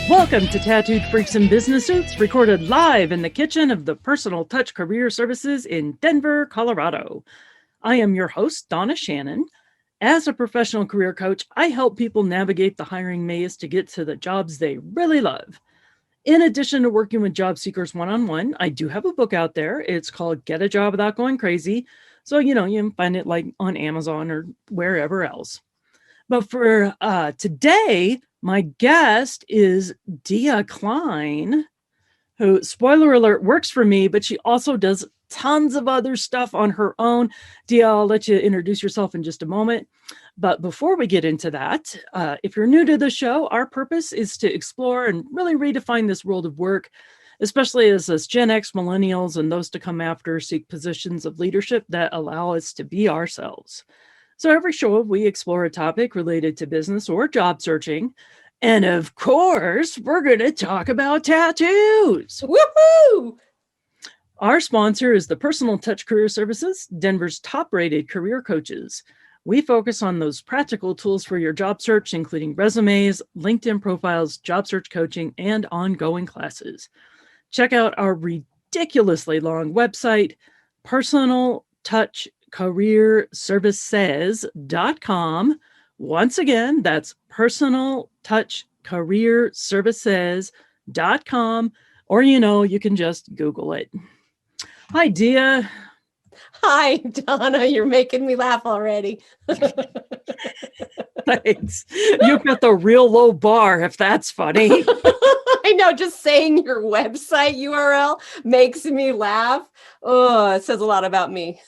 Welcome to Tattooed Freaks in Business Suits, recorded live in the kitchen of the Personal Touch Career Services in Denver, Colorado. I am your host, Donna Shannon. As a professional career coach, I help people navigate the hiring maze to get to the jobs they really love. In addition to working with job seekers one-on-one, I do have a book out there. It's called Get a Job Without Going Crazy. So, you can find it like on Amazon or wherever else. But for today, my guest is Dia Kline, who, spoiler alert, works for me, but she also does tons of other stuff on her own. Dia, I'll let you introduce yourself in just a moment. But before we get into that, if you're new to the show, our purpose is to explore and really redefine this world of work, especially as us Gen X, millennials, and those to come after seek positions of leadership that allow us to be ourselves. So every show, we explore a topic related to business or job searching. And of course, we're going to talk about tattoos. Woohoo! Our sponsor is the Personal Touch Career Services, Denver's top-rated career coaches. We focus on those practical tools for your job search, including resumes, LinkedIn profiles, job search coaching, and ongoing classes. Check out our ridiculously long website, personaltouchcareerservices.com. Once again, that's personaltouchcareerservices.com, or, you can just Google it. Hi, Dia. Hi, Donna. You're making me laugh already. Thanks. You've got the real low bar, if that's funny. I know, just saying your website URL makes me laugh. Oh, it says a lot about me.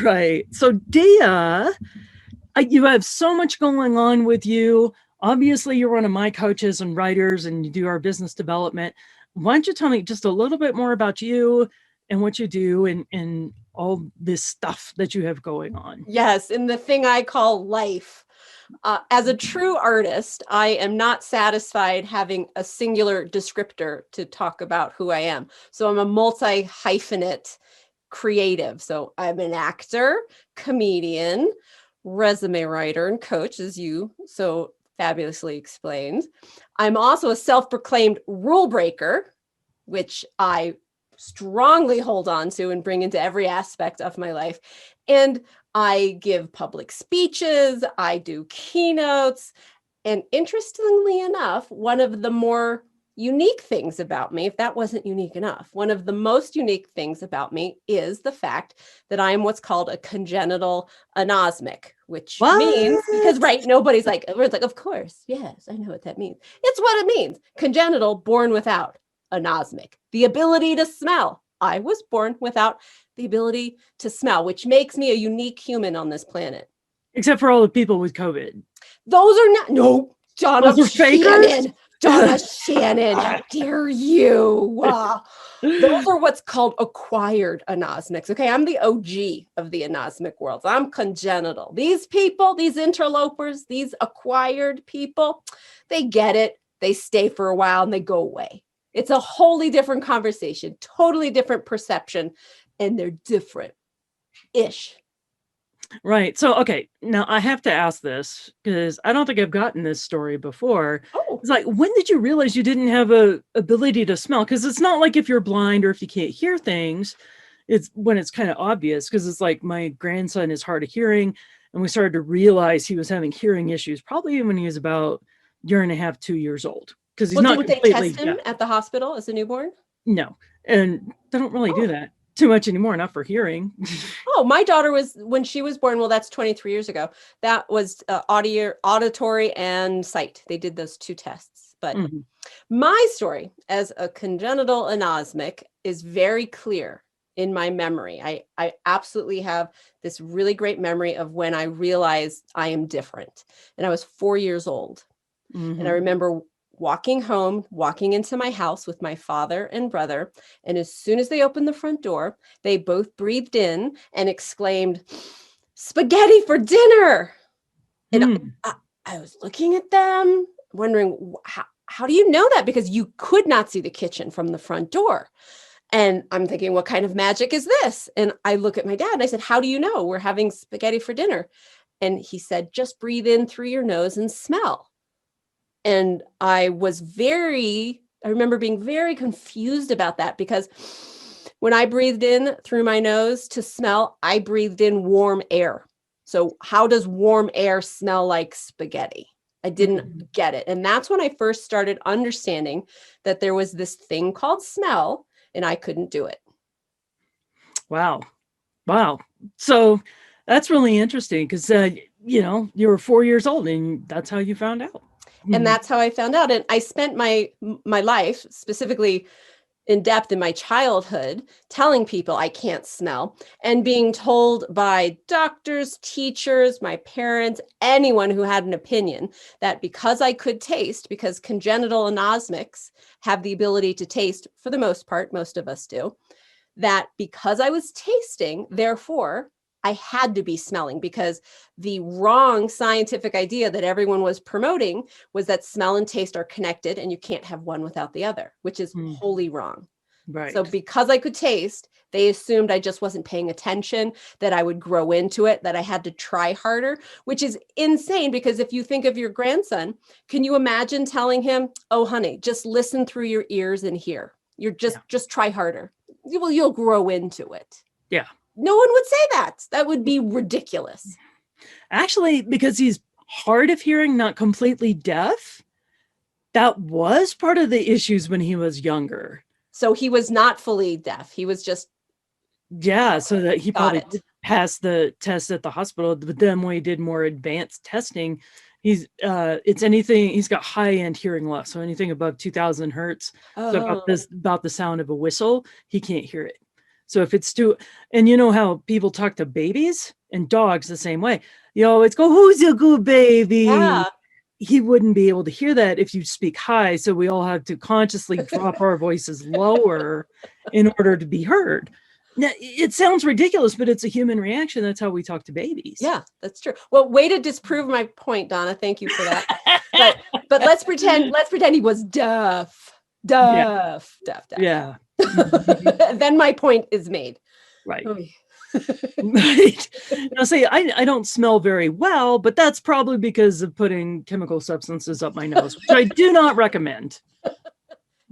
Right. So, Dia, you have so much going on with you. Obviously, you're one of my coaches and writers, and you do our business development. Why don't you tell me just a little bit more about you and what you do and all this stuff that you have going on? Yes, in the thing I call life. As a true artist, I am not satisfied having a singular descriptor to talk about who I am. So I'm a multi-hyphenate creative. So I'm an actor, comedian, resume writer, and coach, as you so fabulously explained. I'm also a self-proclaimed rule breaker, which I strongly hold on to and bring into every aspect of my life. And I give public speeches, I do keynotes, and interestingly enough, one of the more unique things about me, if that wasn't unique enough, one of the most unique things about me is the fact that I am what's called a congenital anosmic, which means, because nobody's like, of course, yes, I know what that means. It's what it means. Congenital, born without. Anosmic, the ability to smell. I was born without the ability to smell, which makes me a unique human on this planet. Except for all the people with COVID. Those are not, no, Donna Shannon. Donna Shannon, how dare you? Those are what's called acquired anosmics. Okay, I'm the OG of the anosmic world. I'm congenital. These people, these interlopers, these acquired people, they get it. They stay for a while and they go away. It's a wholly different conversation, totally different perception, and they're different-ish. Right. So, okay, now I have to ask this because I don't think I've gotten this story before. Oh. It's like, when did you realize you didn't have a ability to smell? Because it's not like if you're blind or if you can't hear things, it's when it's kind of obvious. Because it's like my grandson is hard of hearing, and we started to realize he was having hearing issues probably when he was about a year and a half, 2 years old. Because he's not completely Did they test him at the hospital as a newborn? No, and they don't really do that too much anymore, not for hearing. Oh, my daughter was, when she was born, well, that's 23 years ago. That was auditory and sight. They did those two tests. But my story as a congenital anosmic is very clear in my memory. I absolutely have this really great memory of when I realized I am different. And I was 4 years old. And I remember walking into my house with my father and brother. And as soon as they opened the front door, they both breathed in and exclaimed, "Spaghetti for dinner." And I was looking at them, wondering, how do you know that? Because you could not see the kitchen from the front door. And I'm thinking, what kind of magic is this? And I look at my dad and I said, "How do you know we're having spaghetti for dinner?" And he said, "Just breathe in through your nose and smell." And I remember being very confused about that, because when I breathed in through my nose to smell, I breathed in warm air. So how does warm air smell like spaghetti? I didn't get it. And that's when I first started understanding that there was this thing called smell, and I couldn't do it. Wow. Wow. So that's really interesting because, you were 4 years old and that's how you found out. And that's how I found out. And I spent my life, specifically in depth in my childhood, telling people I can't smell, and being told by doctors, teachers, my parents, anyone who had an opinion, that because I could taste, because congenital anosmics have the ability to taste for the most part, most of us do, that because I was tasting, therefore I had to be smelling, because the wrong scientific idea that everyone was promoting was that smell and taste are connected and you can't have one without the other, which is wholly wrong. Right. So because I could taste, they assumed I just wasn't paying attention, that I would grow into it, that I had to try harder, which is insane. Because if you think of your grandson, can you imagine telling him, oh, honey, just listen through your ears and hear? You're just try harder. You'll grow into it. Yeah. No one would say that. That would be ridiculous. Actually, because he's hard of hearing, not completely deaf, that was part of the issues when he was younger. So he was not fully deaf. He was just. Yeah. So that he probably did pass the test at the hospital, but then when he did more advanced testing, he's got high end hearing loss. So anything above 2000 hertz. So about the sound of a whistle, he can't hear it. So if it's and you know how people talk to babies and dogs the same way, it's go, who's a good baby? Yeah. He wouldn't be able to hear that if you speak high. So we all have to consciously drop our voices lower in order to be heard. Now, it sounds ridiculous, but it's a human reaction. That's how we talk to babies. Yeah, that's true. Well, way to disprove my point, Donna. Thank you for that. but let's pretend he was deaf. Deaf. Yeah. Then my point is made. Right. Right. Now, say I don't smell very well, but that's probably because of putting chemical substances up my nose, which I do not recommend.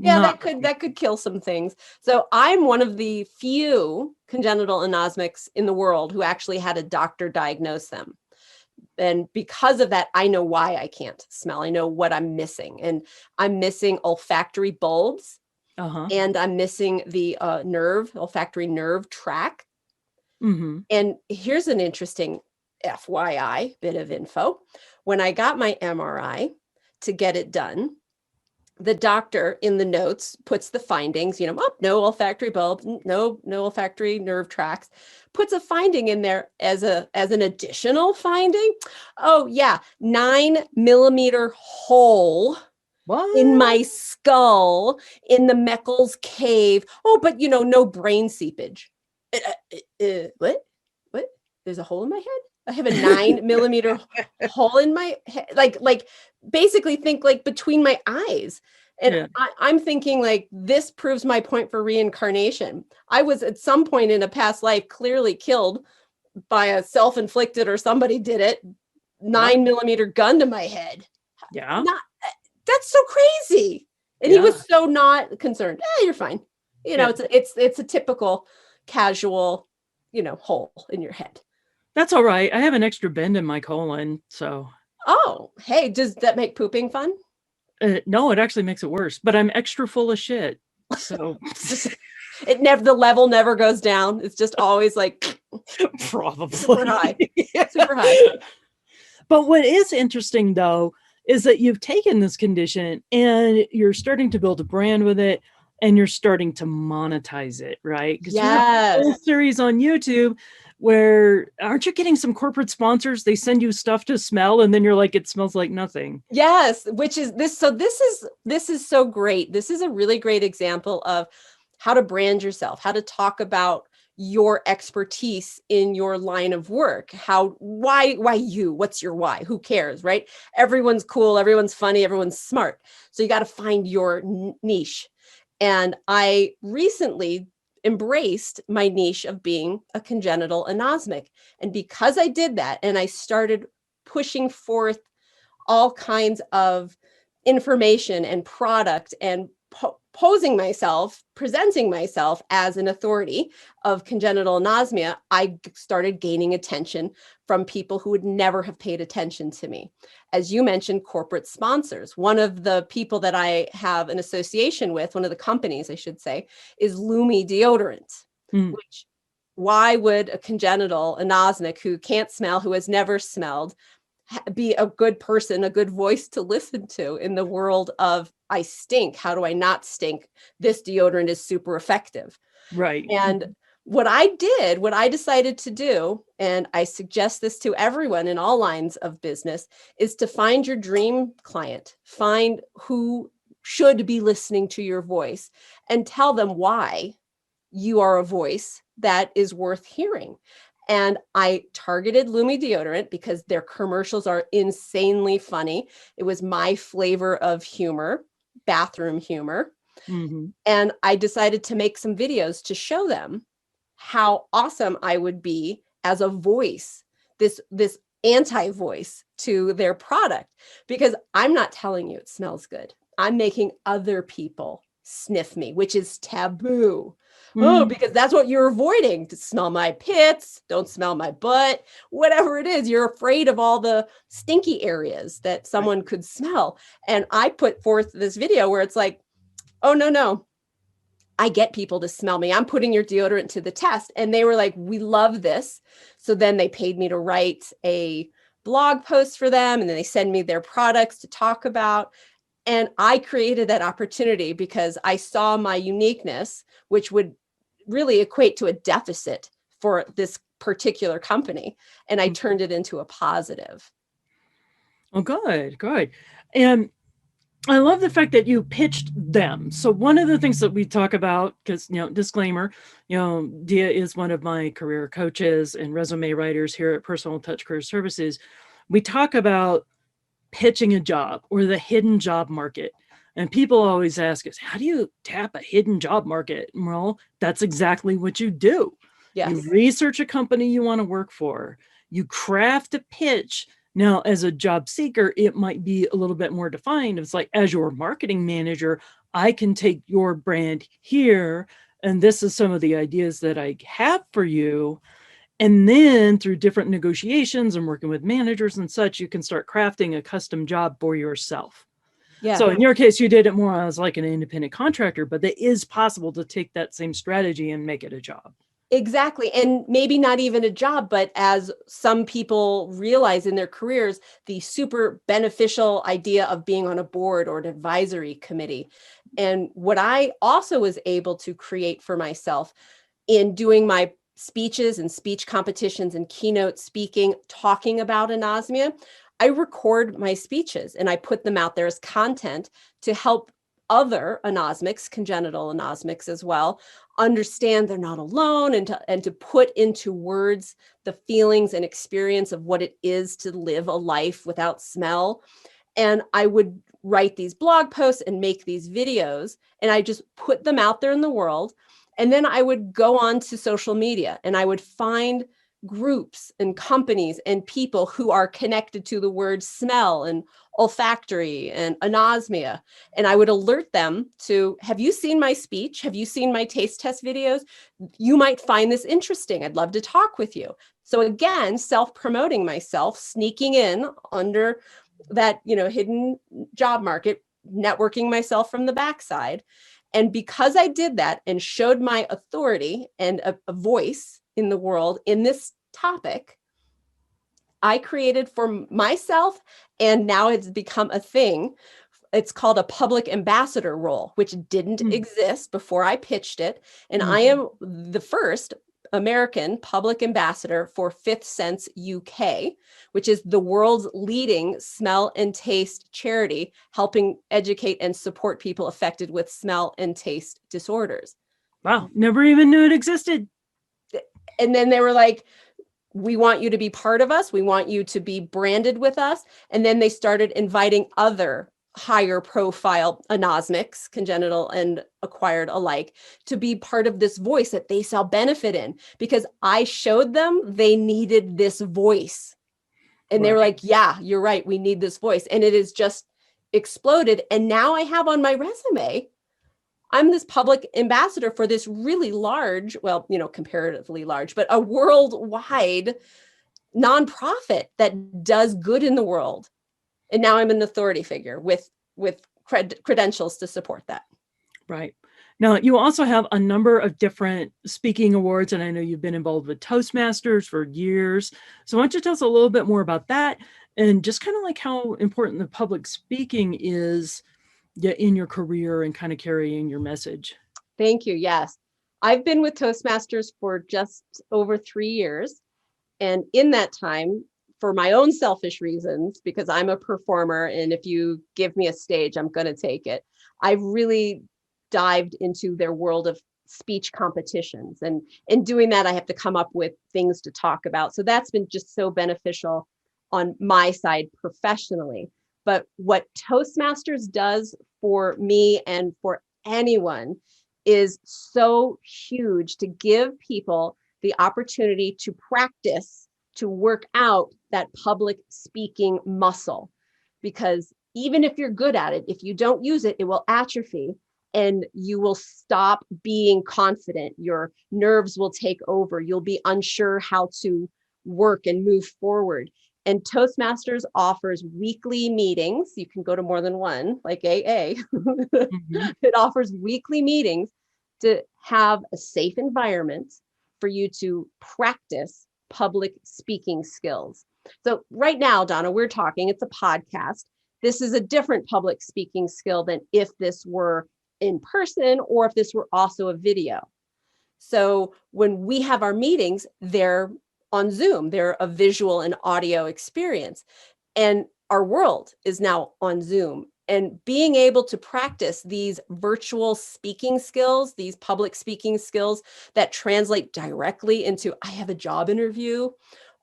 Yeah, that could kill some things. So I'm one of the few congenital anosmics in the world who actually had a doctor diagnose them. And because of that, I know why I can't smell. I know what I'm missing. And I'm missing olfactory bulbs. And I'm missing the olfactory nerve tract. And here's an interesting FYI, bit of info. When I got my MRI to get it done, the doctor in the notes puts the findings, no olfactory bulbs, no olfactory nerve tracts, puts a finding in there as an additional finding. Oh yeah, 9mm hole. What? In my skull, in the Meckel's cave. Oh, but no brain seepage. What? There's a hole in my head? I have a 9mm hole in my head. Like basically think like between my eyes. And I'm thinking like, this proves my point for reincarnation. I was at some point in a past life clearly killed by a self-inflicted, or somebody did it, 9mm gun to my head. Yeah. That's so crazy. And he was so not concerned. You're fine. It's a typical casual, hole in your head. That's all right. I have an extra bend in my colon, so. Oh, hey, does that make pooping fun? No, it actually makes it worse, but I'm extra full of shit. So the level never goes down. It's just always like probably super high. Super high. But what is interesting though is that you've taken this condition and you're starting to build a brand with it, and you're starting to monetize it, right? Because you have a whole series on YouTube where, aren't you getting some corporate sponsors? They send you stuff to smell and then you're like, it smells like nothing. Yes, which is this. So this is so great. This is a really great example of how to brand yourself, how to talk about your expertise in your line of work. Why you? What's your why? Who cares, right? Everyone's cool, everyone's funny, everyone's smart. So you got to find your niche. And I recently embraced my niche of being a congenital anosmic. And because I did that, and I started pushing forth all kinds of information and product and presenting myself as an authority of congenital anosmia, I started gaining attention from people who would never have paid attention to me. As you mentioned, corporate sponsors. One of the people that I have an association with, one of the companies, I should say, is Lumi deodorant, which why would a congenital anosmic who can't smell, who has never smelled, be a good person, a good voice to listen to in the world of I stink? How do I not stink? This deodorant is super effective. Right. And what I decided to do, and I suggest this to everyone in all lines of business, is to find your dream client, find who should be listening to your voice, and tell them why you are a voice that is worth hearing. And I targeted Lumi deodorant because their commercials are insanely funny. It was my flavor of humor, bathroom humor. And I decided to make some videos to show them how awesome I would be as a voice, this anti-voice to their product, because I'm not telling you it smells good. I'm making other people sniff me, which is taboo. Oh, because that's what you're avoiding. To smell my pits, don't smell my butt, whatever it is. You're afraid of all the stinky areas that someone could smell. And I put forth this video where it's like, oh, no, I get people to smell me. I'm putting your deodorant to the test. And they were like, we love this. So then they paid me to write a blog post for them. And then they send me their products to talk about. And I created that opportunity because I saw my uniqueness, which would really equate to a deficit for this particular company. And I turned it into a positive. Oh, good. And I love the fact that you pitched them. So one of the things that we talk about, because, disclaimer, Dia is one of my career coaches and resume writers here at Personal Touch Career Services. We talk about pitching a job or the hidden job market. And people always ask us, how do you tap a hidden job market? Well, that's exactly what you do. Yes. You research a company you want to work for. You craft a pitch. Now, as a job seeker, it might be a little bit more defined. It's like, as your marketing manager, I can take your brand here, and this is some of the ideas that I have for you. And then through different negotiations and working with managers and such, you can start crafting a custom job for yourself. Yeah. So in your case, you did it more as like an independent contractor, but it is possible to take that same strategy and make it a job. Exactly. And maybe not even a job, but as some people realize in their careers, the super beneficial idea of being on a board or an advisory committee. And what I also was able to create for myself in doing my speeches and speech competitions and keynote speaking, talking about anosmia, I record my speeches and I put them out there as content to help other anosmics, congenital anosmics as well, understand they're not alone, and to put into words the feelings and experience of what it is to live a life without smell. And I would write these blog posts and make these videos, and I just put them out there in the world. And then I would go on to social media and I would find groups and companies and people who are connected to the word smell and olfactory and anosmia. And I would alert them to, have you seen my speech? Have you seen my taste test videos? You might find this interesting. I'd love to talk with you. So again, self-promoting myself, sneaking in under that, hidden job market, networking myself from the backside. And because I did that and showed my authority and a voice in the world in this topic, I created for myself, and now it's become a thing. It's called a public ambassador role, which didn't exist before I pitched it. And I am the first American public ambassador for Fifth Sense UK, which is the world's leading smell and taste charity, helping educate and support people affected with smell and taste disorders. Wow, never even knew it existed. And then they were like, we want you to be part of us. We want you to be branded with us. And then they started inviting other higher profile anosmics, congenital and acquired alike, to be part of this voice that they saw benefit in, because I showed them they needed this voice. And they were like, yeah, you're right. We need this voice. And it is just exploded. And now I have on my resume, I'm this public ambassador for this really large, well, comparatively large, but a worldwide nonprofit that does good in the world. And now I'm an authority figure with credentials to support that. Right. Now, you also have a number of different speaking awards, and I know you've been involved with Toastmasters for years. So why don't you tell us a little bit more about that and just kind of like how important the public speaking is in your career and kind of carrying your message? Thank you. Yes. I've been with Toastmasters for just over 3 years. And in that time, for my own selfish reasons, because I'm a performer, and if you give me a stage, I'm going to take it, I've really dived into their world of speech competitions. And in doing that, I have to come up with things to talk about. So that's been just so beneficial on my side professionally. But what Toastmasters does for me and for anyone is so huge, to give people the opportunity to practice, to work out that public speaking muscle. Because even if you're good at it, if you don't use it, it will atrophy and you will stop being confident. Your nerves will take over. You'll be unsure how to work and move forward. And Toastmasters offers weekly meetings. You can go to more than one, like AA. Mhm. It offers weekly meetings to have a safe environment for you to practice public speaking skills. So right now, Donna, we're talking, it's a podcast. This is a different public speaking skill than if this were in person or if this were also a video. So when we have our meetings, they're on Zoom, they're a visual and audio experience. And our world is now on Zoom. And being able to practice these virtual speaking skills, these public speaking skills that translate directly into, I have a job interview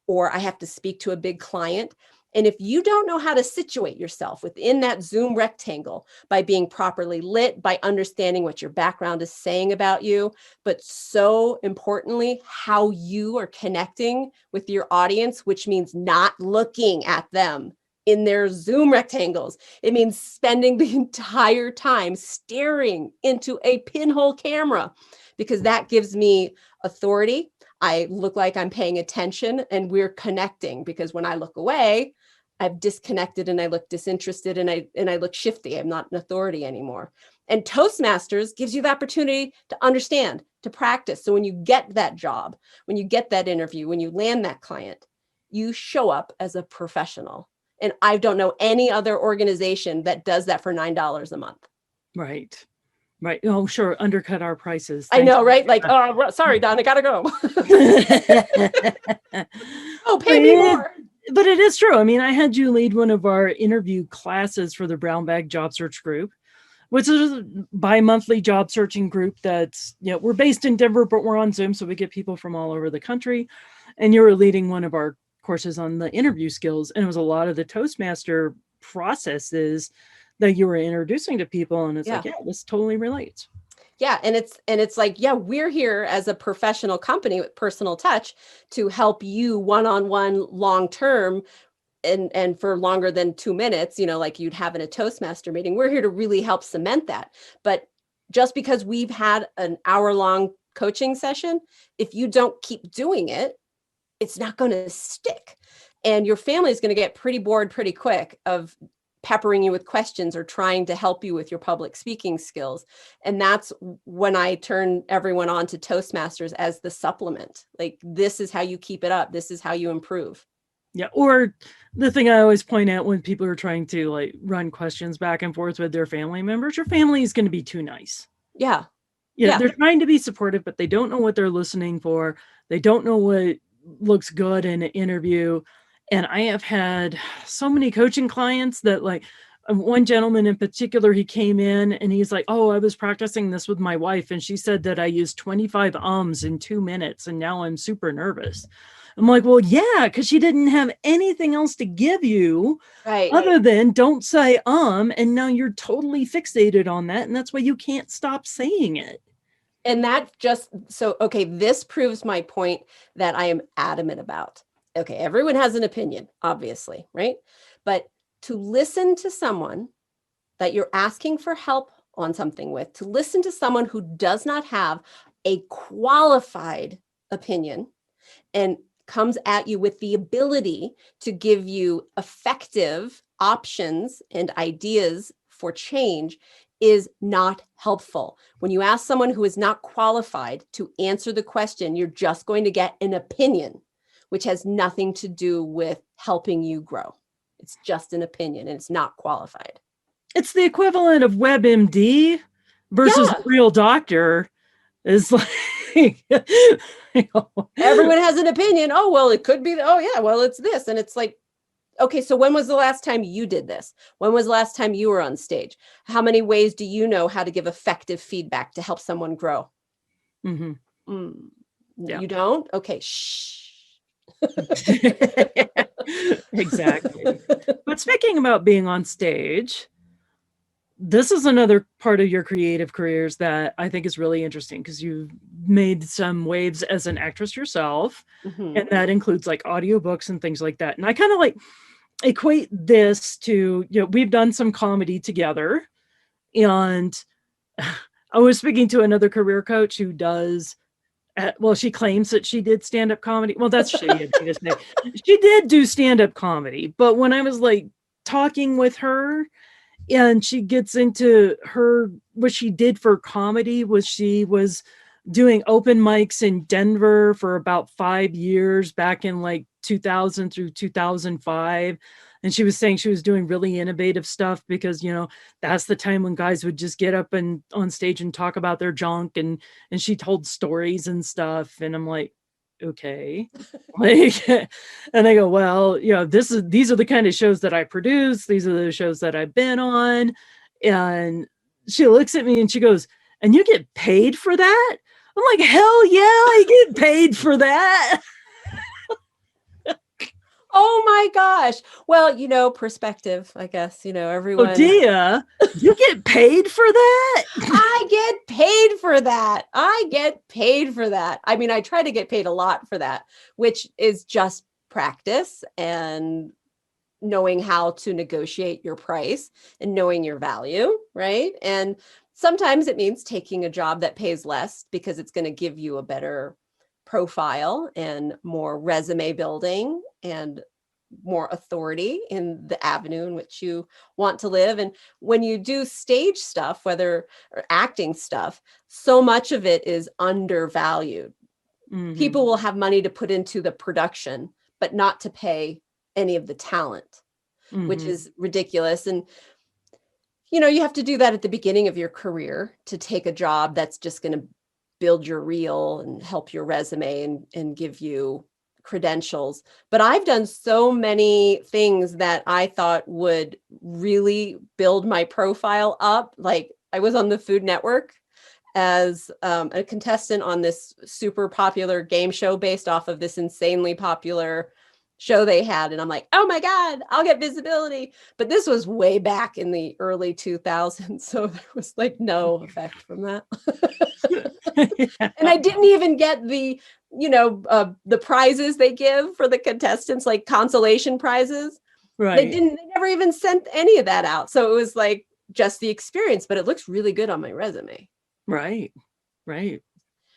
or I have to speak to a big client. And if you don't know how to situate yourself within that Zoom rectangle by being properly lit, by understanding what your background is saying about you, but so importantly, how you are connecting with your audience, which means not looking at them in their Zoom rectangles. It means spending the entire time staring into a pinhole camera, because that gives me authority. I look like I'm paying attention and we're connecting, because when I look away, I've disconnected and I look disinterested and I look shifty. I'm not an authority anymore. And Toastmasters gives you the opportunity to understand, to practice. So when you get that job, when you get that interview, when you land that client, you show up as a professional. And I don't know any other organization that does that for $9 a month. Right. Right. Oh, sure. Undercut our prices. I Thanks. know, right? Like, oh, sorry, Don, I gotta go. Oh, pay But me more. But it is true. I mean, I had you lead one of our interview classes for the Brown Bag Job Search Group, which is a bi-monthly job searching group that's, we're based in Denver, but we're on Zoom, so we get people from all over the country. And you were leading one of our courses on the interview skills, and it was a lot of the Toastmaster processes that you were introducing to people, and it's like, this totally relates. Yeah. And it's like, we're here as a professional company with personal touch to help you one-on-one long-term and for longer than 2 minutes, like you'd have in a Toastmaster meeting. We're here to really help cement that. But just because we've had an hour-long coaching session, if you don't keep doing it, it's not going to stick. And your family is going to get pretty bored pretty quick of peppering you with questions or trying to help you with your public speaking skills. And that's when I turn everyone on to Toastmasters as the supplement. Like, this is how you keep it up. This is how you improve. Yeah. Or the thing I always point out when people are trying to like run questions back and forth with their family members, your family is going to be too nice. Yeah. They're trying to be supportive, but they don't know what they're listening for. They don't know what looks good in an interview. And I have had so many coaching clients that, like, one gentleman in particular, he came in and he's like, oh, I was practicing this with my wife, and she said that I used 25 ums in 2 minutes, and now I'm super nervous. I'm like, well, yeah, because she didn't have anything else to give you other than don't say and now you're totally fixated on that, and that's why you can't stop saying it. And that just, this proves my point that I am adamant about. Okay, everyone has an opinion, obviously, right? But to listen to someone that you're asking for help on something with, to listen to someone who does not have a qualified opinion and comes at you with the ability to give you effective options and ideas for change, is not helpful. When you ask someone who is not qualified to answer the question, you're just going to get an opinion, which has nothing to do with helping you grow. It's just an opinion and it's not qualified. It's the equivalent of WebMD versus Yeah. a real doctor. Is like, Everyone has an opinion. Oh, well, it could be. Oh, yeah, well, it's this. And it's like, okay, so when was the last time you did this? When was the last time you were on stage? How many ways do you know how to give effective feedback to help someone grow? Mm-hmm. Yeah. You don't? Okay, shh. Exactly. But speaking about being on stage, this is another part of your creative careers that I think is really interesting, because you've made some waves as an actress yourself, and that includes like audiobooks and things like that. And I kind of like equate this to, we've done some comedy together, and I was speaking to another career coach who does, well, she claims that she did stand-up comedy. Well, that's shitty of me to say. She did do stand-up comedy, but when I was like talking with her, and she gets into what she did for comedy was she was doing open mics in Denver for about 5 years back in like 2000 through 2005. And she was saying she was doing really innovative stuff because, that's the time when guys would just get up and on stage and talk about their junk, and she told stories and stuff. And I'm like, okay. Like, and I go, well, these are the kind of shows that I produce. These are the shows that I've been on. And she looks at me and she goes, and you get paid for that? I'm like, hell yeah, I get paid for that. Oh my gosh. Well, perspective, I guess, everyone. Oh, Dia, you get paid for that? I get paid for that. I get paid for that. I mean, I try to get paid a lot for that, which is just practice and knowing how to negotiate your price and knowing your value, right? And sometimes it means taking a job that pays less because it's going to give you a better profile and more resume building and more authority in the avenue in which you want to live. And when you do stage stuff, or acting stuff, so much of it is undervalued. Mm-hmm. People will have money to put into the production, but not to pay any of the talent, which is ridiculous. And, you have to do that at the beginning of your career, to take a job that's just going to build your reel and help your resume and give you credentials. But I've done so many things that I thought would really build my profile up. Like, I was on the Food Network as a contestant on this super popular game show based off of this insanely popular show they had. And I'm like, oh my God, I'll get visibility. But this was way back in the early 2000s. So there was like no effect from that. And I didn't even get the prizes they give for the contestants, like consolation prizes. Right. They never even sent any of that out. So it was like just the experience, but it looks really good on my resume. Right.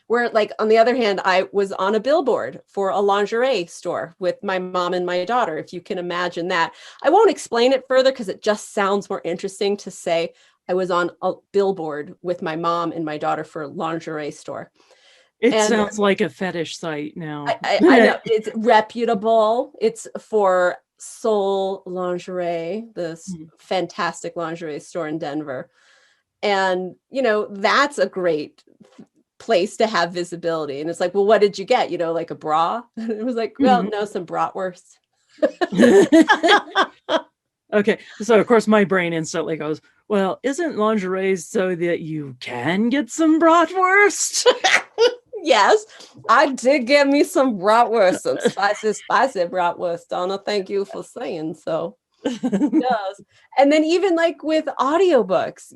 Where, like, on the other hand, I was on a billboard for a lingerie store with my mom and my daughter, if you can imagine that. I won't explain it further because it just sounds more interesting to say I was on a billboard with my mom and my daughter for a lingerie store. It sounds like a fetish site now. I know. It's reputable. It's for Soul Lingerie, this fantastic lingerie store in Denver. And, that's a great place to have visibility. And it's like, well, what did you get? Like a bra? And it was like, well, no, some bratwurst. Okay. So of course my brain instantly goes, well, isn't lingerie so that you can get some bratwurst? Yes, I did get me some bratwurst, some spicy bratwurst, Donna. Thank you for saying so. Yes. And then even like with audiobooks,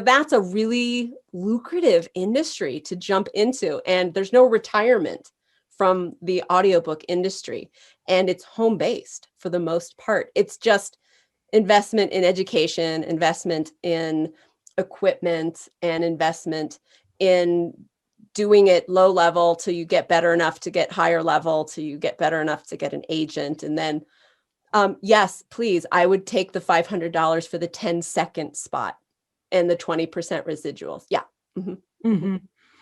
that's a really lucrative industry to jump into. And there's no retirement from the audiobook industry. And it's home-based for the most part. It's just investment in education, investment in equipment, and investment in doing it low level till you get better enough to get higher level, till you get better enough to get an agent. And then, yes, please, I would take the $500 for the 10-second spot and the 20% residuals. Yeah.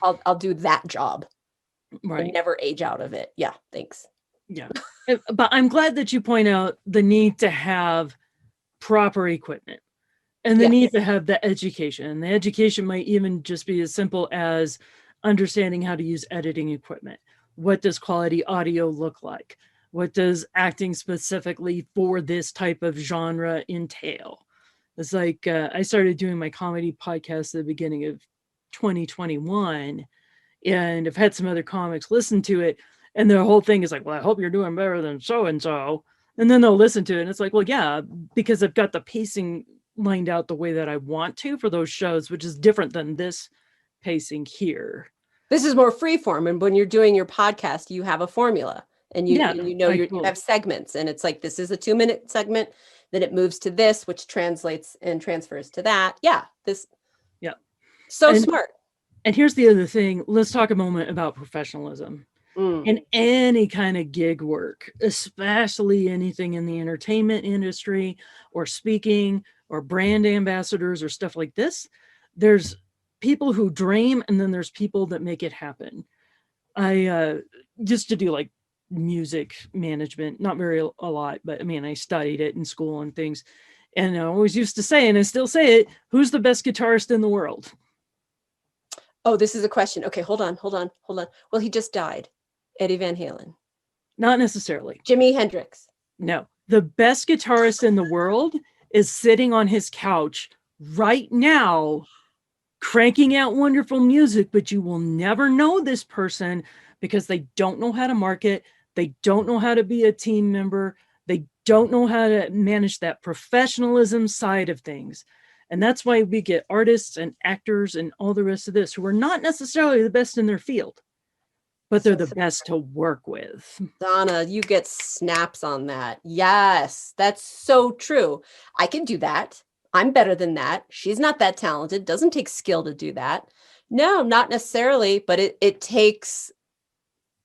I'll do that job. Right. And never age out of it. Yeah. Thanks. Yeah. But I'm glad that you point out the need to have proper equipment and the need to have the education. And the education might even just be as simple as understanding how to use editing equipment. What does quality audio look like? What does acting specifically for this type of genre entail? It's like I started doing my comedy podcast at the beginning of 2021, and I've had some other comics listen to it, and their whole thing is like, well, I hope you're doing better than so-and-so. And then they'll listen to it, and it's like, well, yeah, because I've got the pacing lined out the way that I want to for those shows, which is different than this pacing here. This is more freeform. And when you're doing your podcast, you have a formula, and you have segments, and it's like, this is a 2-minute segment, then it moves to this, which translates and transfers to that. Yeah. Smart. And here's the other thing. Let's talk a moment about professionalism. In any kind of gig work, especially anything in the entertainment industry or speaking or brand ambassadors or stuff like this, there's people who dream, and then there's people that make it happen. I used to do like music management, not a lot, but I mean, I studied it in school and things. And I always used to say, and I still say it, who's the best guitarist in the world? Oh, this is a question. Okay, hold on. Well, he just died. Eddie Van Halen. Not necessarily. Jimi Hendrix. No. The best guitarist in the world is sitting on his couch right now, cranking out wonderful music, but you will never know this person because they don't know how to market. They don't know how to be a team member. They don't know how to manage that professionalism side of things. And that's why we get artists and actors and all the rest of this who are not necessarily the best in their field, but they're the best to work with. Donna, you get snaps on that. Yes, that's so true. I can do that. I'm better than that. She's not that talented. Doesn't take skill to do that. No, not necessarily, but it takes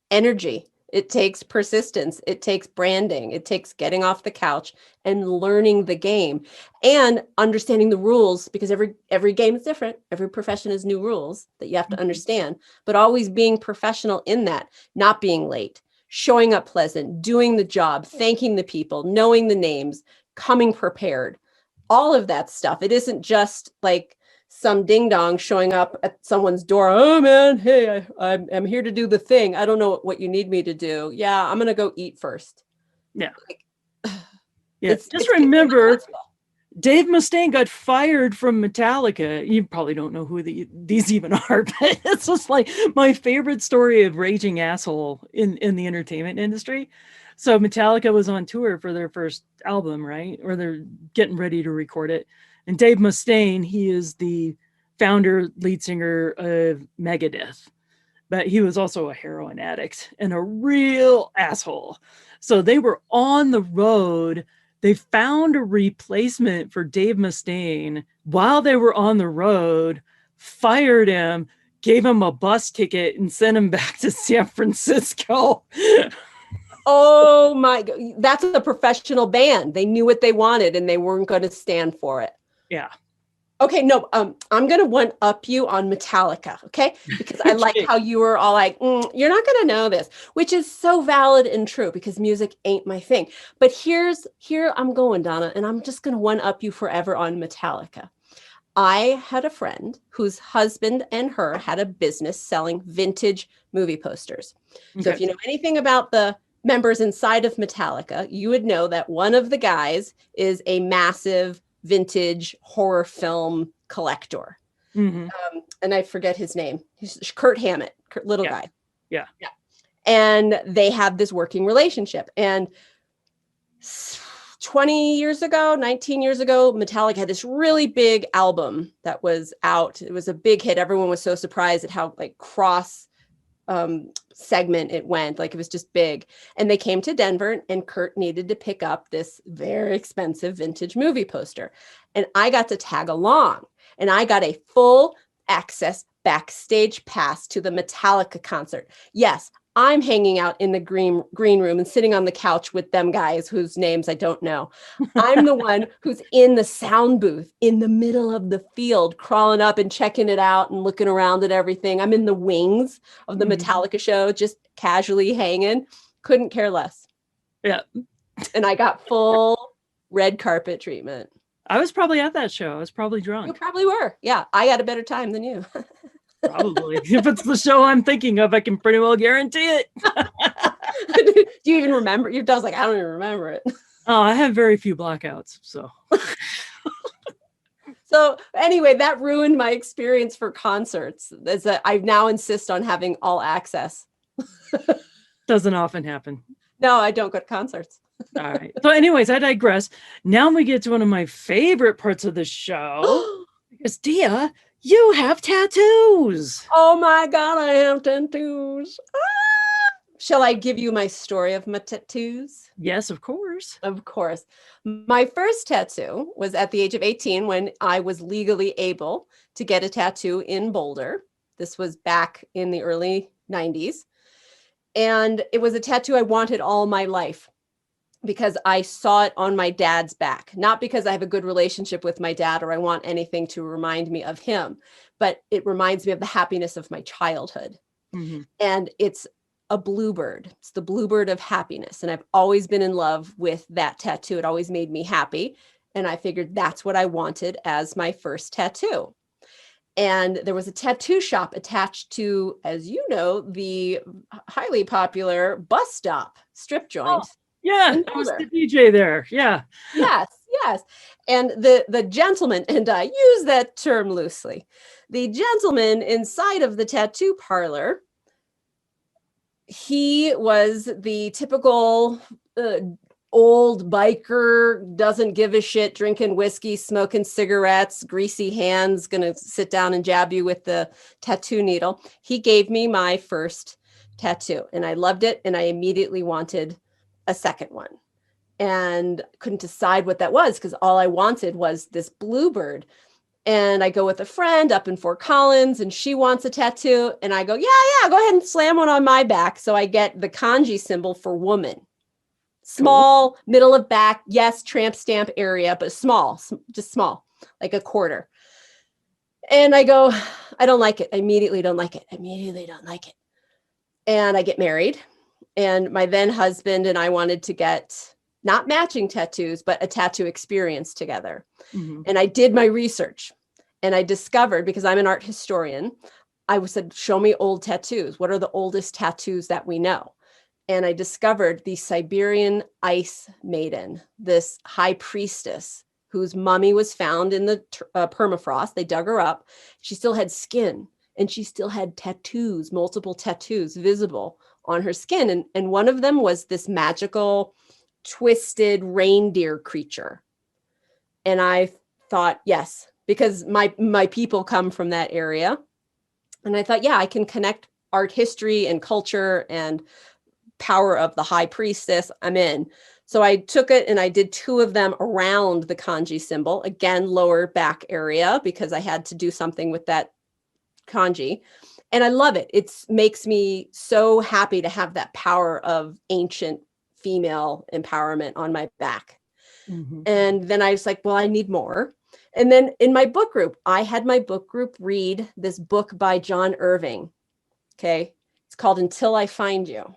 energy. It takes persistence. It takes branding. It takes getting off the couch and learning the game and understanding the rules, because every game is different. Every profession has new rules that you have to understand, but always being professional in that, not being late, showing up pleasant, doing the job, thanking the people, knowing the names, coming prepared, all of that stuff. It isn't just like some ding dong showing up at someone's door. Oh man, hey, I'm here to do the thing. I don't know what you need me to do. Yeah, I'm gonna go eat first. Yeah. Just remember, Dave Mustaine got fired from Metallica. You probably don't know who these even are, but it's just like my favorite story of raging asshole in the entertainment industry. So Metallica was on tour for their first album, right? Or they're getting ready to record it. And Dave Mustaine, he is the founder, lead singer of Megadeth, but he was also a heroin addict and a real asshole. So they were on the road. They found a replacement for Dave Mustaine while they were on the road, fired him, gave him a bus ticket, and sent him back to San Francisco. Oh my God. That's a professional band. They knew what they wanted and they weren't going to stand for it. Yeah. Okay, no, I'm going to one up you on Metallica, okay? Because I like how you were all like, you're not going to know this, which is so valid and true because music ain't my thing. But here I'm going, Donna, and I'm just going to one up you forever on Metallica. I had a friend whose husband and her had a business selling vintage movie posters. Okay. So if you know anything about the members inside of Metallica, you would know that one of the guys is a massive vintage horror film collector. And I forget his name. He's Kurt Hammett, little guy. Yeah. And they have this working relationship. And 19 years ago, Metallica had this really big album that was out. It was a big hit. Everyone was so surprised at how like cross segment it went, like it was just big. And they came to Denver and Kurt needed to pick up this very expensive vintage movie poster. And I got to tag along and I got a full access backstage pass to the Metallica concert. Yes, I'm hanging out in the green room and sitting on the couch with them guys whose names I don't know. I'm the one who's in the sound booth in the middle of the field, crawling up and checking it out and looking around at everything. I'm in the wings of the Metallica show, just casually hanging. Couldn't care less. Yeah. And I got full red carpet treatment. I was probably at that show. I was probably drunk. You probably were. Yeah. I had a better time than you. Probably. If it's the show I'm thinking of, I can pretty well guarantee it. Do you even remember? I was like, I don't even remember it. Oh, I have very few blackouts. So anyway, that ruined my experience for concerts. Is that I now insist on having all access. Doesn't often happen. No, I don't go to concerts. All right. So anyways, I digress. Now we get to one of my favorite parts of the show. Because Dia, you have tattoos. Oh my God, I have tattoos. Shall I give you my story of my tattoos? Yes, of course. Of course. My first tattoo was at the age of 18 when I was legally able to get a tattoo in Boulder. This was back in the early 90s. And it was a tattoo I wanted all my life because I saw it on my dad's back. Not because I have a good relationship with my dad or I want anything to remind me of him, but it reminds me of the happiness of my childhood. Mm-hmm. And it's a bluebird. It's the bluebird of happiness. And I've always been in love with that tattoo. It always made me happy. And I figured that's what I wanted as my first tattoo. And there was a tattoo shop attached to, as you know, the highly popular bus stop strip joint. Oh, yeah, I was the DJ there. Yeah. Yes. And the gentleman, and I use that term loosely, the gentleman inside of the tattoo parlor, he was the typical old biker, doesn't give a shit, drinking whiskey, smoking cigarettes, greasy hands, gonna sit down and jab you with the tattoo needle. He gave me my first tattoo and I loved it. And I immediately wanted a second one and couldn't decide what that was because all I wanted was this bluebird. And I go with a friend up in Fort Collins and she wants a tattoo. And I go, yeah, go ahead and slam one on my back. So I get the kanji symbol for woman. Small, cool. Middle of back. Yes, tramp stamp area, but small, just small, like a quarter. And I go, I don't like it. I immediately don't like it. And I get married. And my then husband and I wanted to get not matching tattoos, but a tattoo experience together. Mm-hmm. And I did my research and I discovered, because I'm an art historian, I said, show me old tattoos. What are the oldest tattoos that we know? And I discovered the Siberian ice maiden, this high priestess whose mummy was found in the permafrost. They dug her up. She still had skin and she still had tattoos, multiple tattoos visible on her skin. And one of them was this magical twisted reindeer creature. And I thought, yes, because my people come from that area. And I thought, yeah, I can connect art history and culture and power of the high priestess. I'm in. So I took it and I did 2 of them around the kanji symbol, again, lower back area, because I had to do something with that kanji. And I love it. It makes me so happy to have that power of ancient female empowerment on my back. Mm-hmm. And then I was like, well, I need more. And then in my book group, I had my book group read this book by John Irving. Okay. It's called Until I Find You.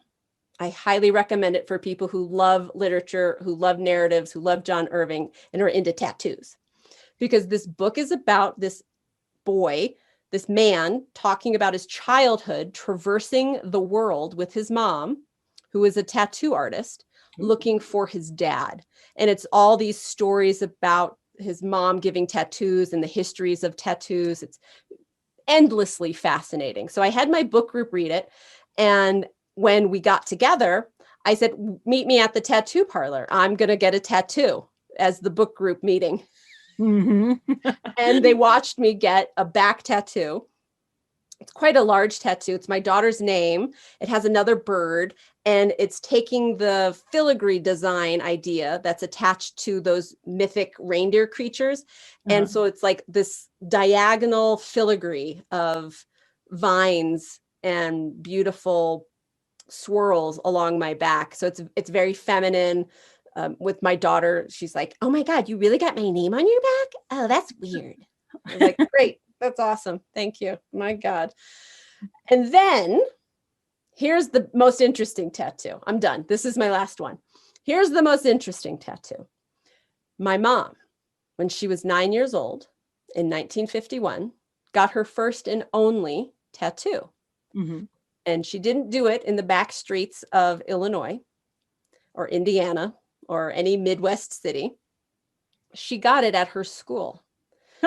I highly recommend it for people who love literature, who love narratives, who love John Irving and are into tattoos. Because this book is about this boy, this man talking about his childhood, traversing the world with his mom, who is a tattoo artist, looking for his dad. And it's all these stories about his mom giving tattoos and the histories of tattoos. It's endlessly fascinating. So I had my book group read it. And when we got together, I said, meet me at the tattoo parlor. I'm going to get a tattoo as the book group meeting. Mm-hmm. And they watched me get a back tattoo. It's quite a large tattoo. It's my daughter's name. It has another bird, and it's taking the filigree design idea that's attached to those mythic reindeer creatures. And so it's like this diagonal filigree of vines and beautiful swirls along my back. So it's very feminine. With my daughter, she's like, "Oh my God, you really got my name on your back? Oh, that's weird." I was like, "Great, that's awesome. Thank you. My God." And then here's the most interesting tattoo. I'm done. This is my last one. Here's the most interesting tattoo. My mom, when she was 9 years old in 1951, got her first and only tattoo. Mm-hmm. And she didn't do it in the back streets of Illinois or Indiana or any Midwest city. She got it at her school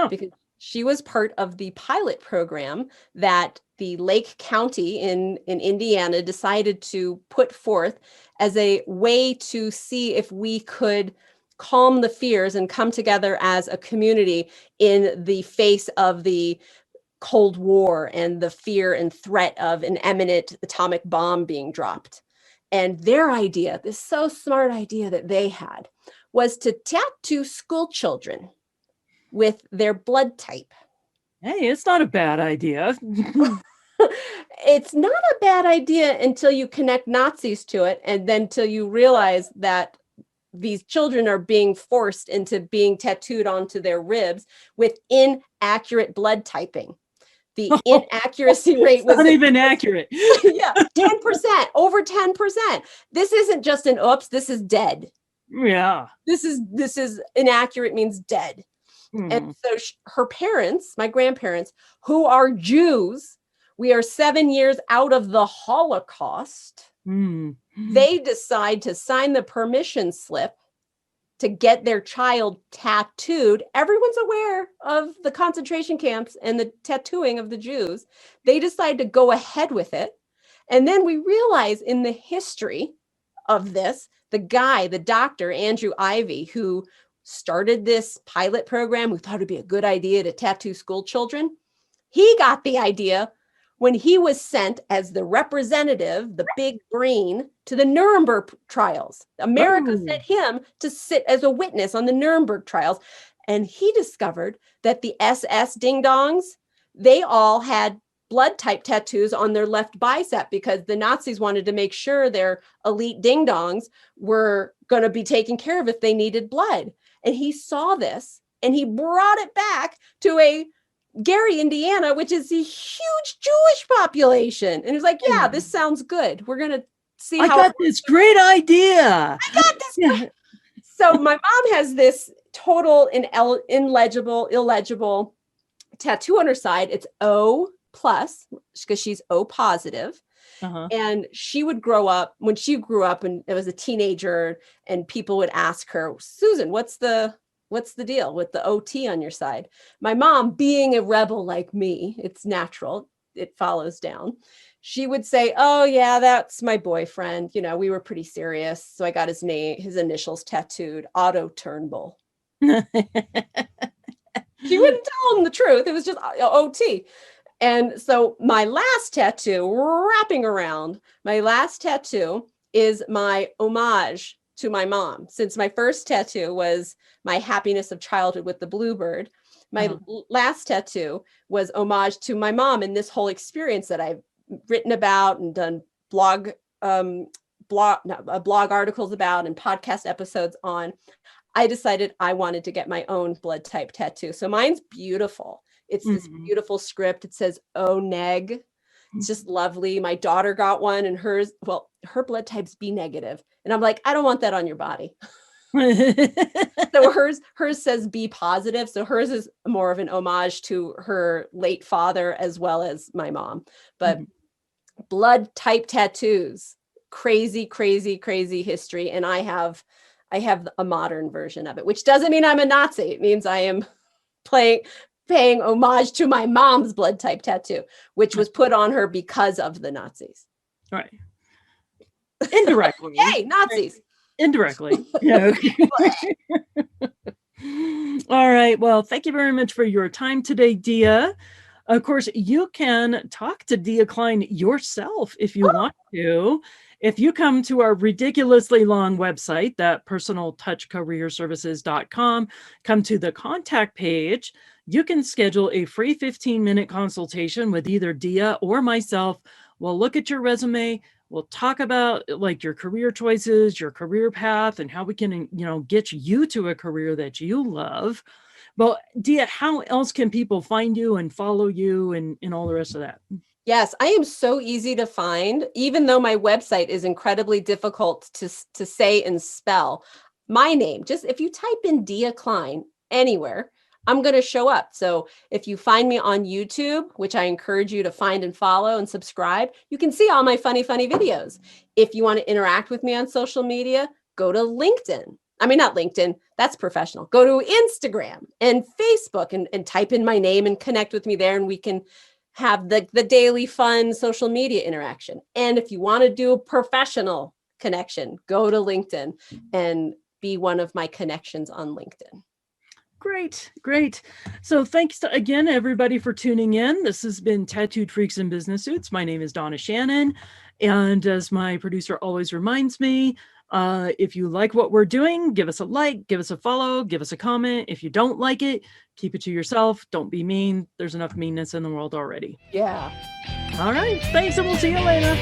because she was part of the pilot program that the Lake County in Indiana decided to put forth as a way to see if we could calm the fears and come together as a community in the face of the Cold War and the fear and threat of an imminent atomic bomb being dropped. And their idea, this so smart idea that they had, was to tattoo school children with their blood type. Hey, it's not a bad idea. It's not a bad idea until you connect Nazis to it, and then till you realize that these children are being forced into being tattooed onto their ribs with inaccurate blood typing. The inaccuracy rate was not even accurate. Yeah, 10%, over 10%. This isn't just an oops, this is dead. Yeah. This is inaccurate means dead. Mm-hmm. And so her parents, my grandparents, who are Jews, we are 7 years out of the Holocaust. Mm-hmm. They decide to sign the permission slip to get their child tattooed. Everyone's aware of the concentration camps and the tattooing of the Jews. They decide to go ahead with it. And then we realize in the history of this, the doctor, Andrew Ivy, who started this pilot program, who thought it'd be a good idea to tattoo school children, he got the idea when he was sent as the representative, the big brain, to the Nuremberg trials. America sent him to sit as a witness on the Nuremberg trials. And he discovered that the SS ding-dongs, they all had blood type tattoos on their left bicep because the Nazis wanted to make sure their elite ding-dongs were going to be taken care of if they needed blood. And he saw this and he brought it back to Gary, Indiana, which is a huge Jewish population. And he was like, yeah, this sounds good. We're going to see I got this great idea. I got this. So my mom has this total illegible tattoo on her side. It's O+ because she's O positive. And she would grow up, when she grew up and it was a teenager, and people would ask her, Susan, what's the deal with the OT on your side? My mom, being a rebel like me, it's natural, it follows down. She would say, oh yeah, that's my boyfriend. You know, we were pretty serious. So I got his initials tattooed, Otto Turnbull. She wouldn't tell him the truth. It was just OT. And so my last tattoo, wrapping around, my last tattoo is my homage to my mom. Since my first tattoo was my happiness of childhood with the bluebird, my last tattoo was homage to my mom and this whole experience that I've written about and done blog articles about and podcast episodes on. I decided I wanted to get my own blood type tattoo. So mine's beautiful. It's this beautiful script. It says O neg. It's just lovely. My daughter got one and her blood type's B negative. And I'm like, I don't want that on your body. So hers says B positive. So hers is more of an homage to her late father as well as my mom. But blood type tattoos, crazy, crazy, crazy history. And I have a modern version of it, which doesn't mean I'm a Nazi. It means I am paying homage to my mom's blood type tattoo, which was put on her because of the Nazis. Right. Indirectly. Yay, Nazis. Indirectly. Yeah. Okay. All right. Well, thank you very much for your time today, Dia. Of course, you can talk to Dia Kline yourself if you want to. If you come to our ridiculously long website, that personaltouchcareerservices.com, come to the contact page, you can schedule a free 15-minute consultation with either Dia or myself. We'll look at your resume. We'll talk about like your career choices, your career path, and how we can, get you to a career that you love. Well, Dia, how else can people find you and follow you and all the rest of that? Yes, I am so easy to find, even though my website is incredibly difficult to say and spell. My name, just if you type in Dia Kline anywhere, I'm going to show up. So if you find me on YouTube, which I encourage you to find and follow and subscribe, you can see all my funny videos. If you want to interact with me on social media, go to LinkedIn. I mean, not LinkedIn, that's professional. Go to Instagram and Facebook and type in my name and connect with me there, and we can have the daily fun social media interaction. And if you want to do a professional connection, go to LinkedIn and be one of my connections on LinkedIn. Great, great. So thanks again, everybody, for tuning in. This has been Tattooed Freaks in Business Suits. My name is Donna Shannon. And as my producer always reminds me, if you like what we're doing, give us a like, give us a follow, give us a comment. If you don't like it, keep it to yourself. Don't be mean. There's enough meanness in the world already. Yeah. All right. Thanks, and we'll see you later.